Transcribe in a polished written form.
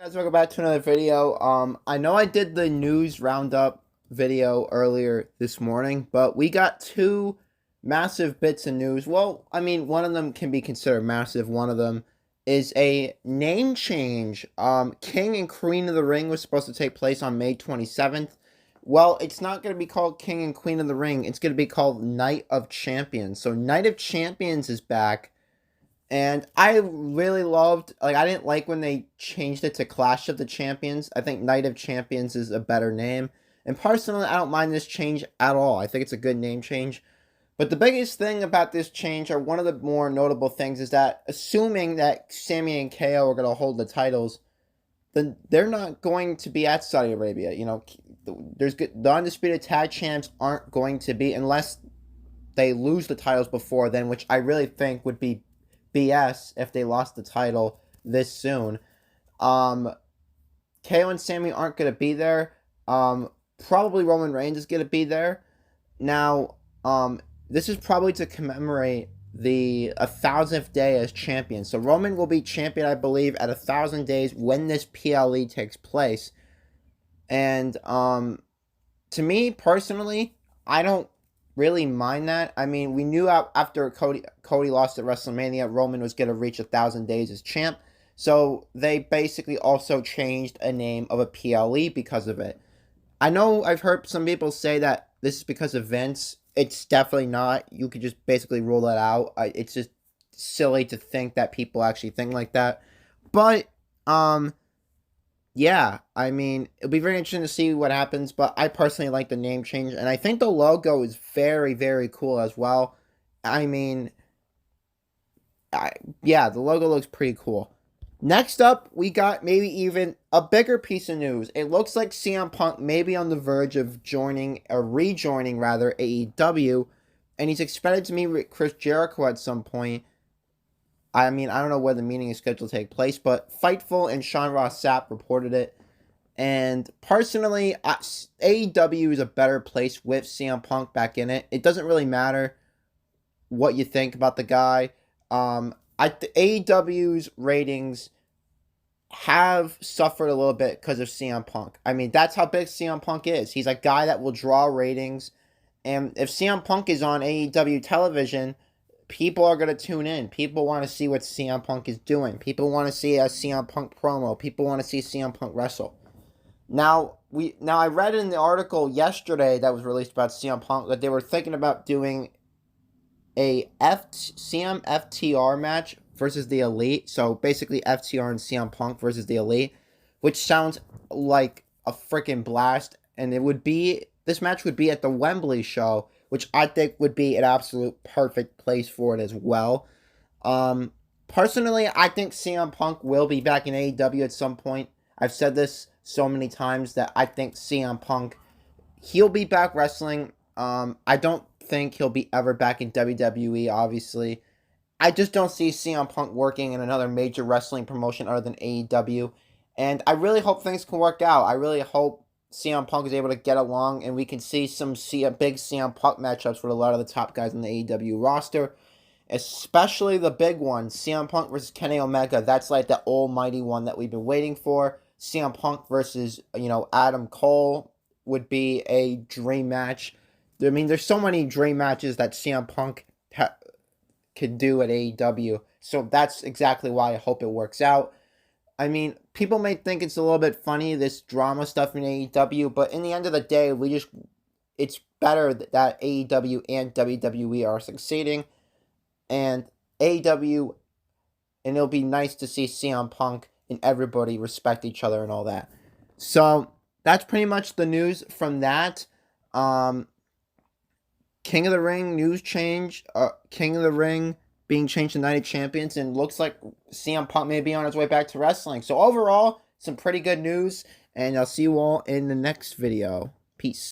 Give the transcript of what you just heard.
Guys, welcome back to another video. I know I did the news roundup video earlier this morning, but we got two massive bits of news. Well, I mean, one of them can be considered massive. One of them is a name change. King and Queen of the Ring was supposed to take place on May 27th. Well, it's not going to be called King and Queen of the Ring. It's going to be called Night of Champions. So Night of Champions is back. And I really loved, I didn't like when they changed it to Clash of the Champions. I think Night of Champions is a better name. And personally, I don't mind this change at all. I think it's a good name change. But the biggest thing about this change, or one of the more notable things, is that assuming that Sami and KO are going to hold the titles, then they're not going to be at Saudi Arabia. You know, the Undisputed Tag Champs aren't going to be, unless they lose the titles before then, which I really think would be BS if they lost the title this soon. KO and Sami aren't going to be there. Probably Roman Reigns is going to be there. Now, this is probably to commemorate the 1,000th day as champion. So Roman will be champion, I believe, at 1,000 days when this PLE takes place. And to me personally, I don't really mind that. I mean, we knew after Cody lost at WrestleMania, Roman was going to reach 1,000 days as champ. So they basically also changed a name of a PLE because of it. I know I've heard some people say that this is because of Vince. It's definitely not. You could just basically rule that out. It's just silly to think that people actually think like that. But yeah, I mean, it'll be very interesting to see what happens, but I personally like the name change, and I think the logo is very, very cool as well. I mean, yeah, the logo looks pretty cool. Next up, we got maybe even a bigger piece of news. It looks like CM Punk may be on the verge of rejoining rather, AEW, and he's expected to meet with Chris Jericho at some point. I mean, I don't know where the meeting is scheduled to take place, but Fightful and Sean Ross Sapp reported it. And personally, AEW is a better place with CM Punk back in it. It doesn't really matter what you think about the guy. AEW's ratings have suffered a little bit because of CM Punk. I mean, that's how big CM Punk is. He's a guy that will draw ratings. And if CM Punk is on AEW television, people are going to tune in. People want to see what CM Punk is doing. People want to see a CM Punk promo. People want to see CM Punk wrestle. Now I read in the article yesterday that was released about CM Punk that they were thinking about doing a CM FTR match versus the Elite. So basically FTR and CM Punk versus the Elite, which sounds like a freaking blast. And this match would be at the Wembley show, which I think would be an absolute perfect place for it as well. Personally, I think CM Punk will be back in AEW at some point. I've said this so many times that I think CM Punk, he'll be back wrestling. I don't think he'll be ever back in WWE, obviously. I just don't see CM Punk working in another major wrestling promotion other than AEW. And I really hope things can work out. I really hope CM Punk is able to get along and we can see a big CM Punk matchups with a lot of the top guys on the AEW roster. Especially the big one, CM Punk versus Kenny Omega. That's like the almighty one that we've been waiting for. CM Punk versus, Adam Cole would be a dream match. I mean, there's so many dream matches that CM Punk could do at AEW. So that's exactly why I hope it works out. I mean, people may think it's a little bit funny, this drama stuff in AEW, but in the end of the day, it's better that AEW and WWE are succeeding. And AEW, and it'll be nice to see CM Punk and everybody respect each other and all that. So that's pretty much the news from that. King of the Ring news change. King of the Ring being changed to Night of Champions, and looks like CM Punk may be on his way back to wrestling. So overall, some pretty good news, and I'll see you all in the next video. Peace.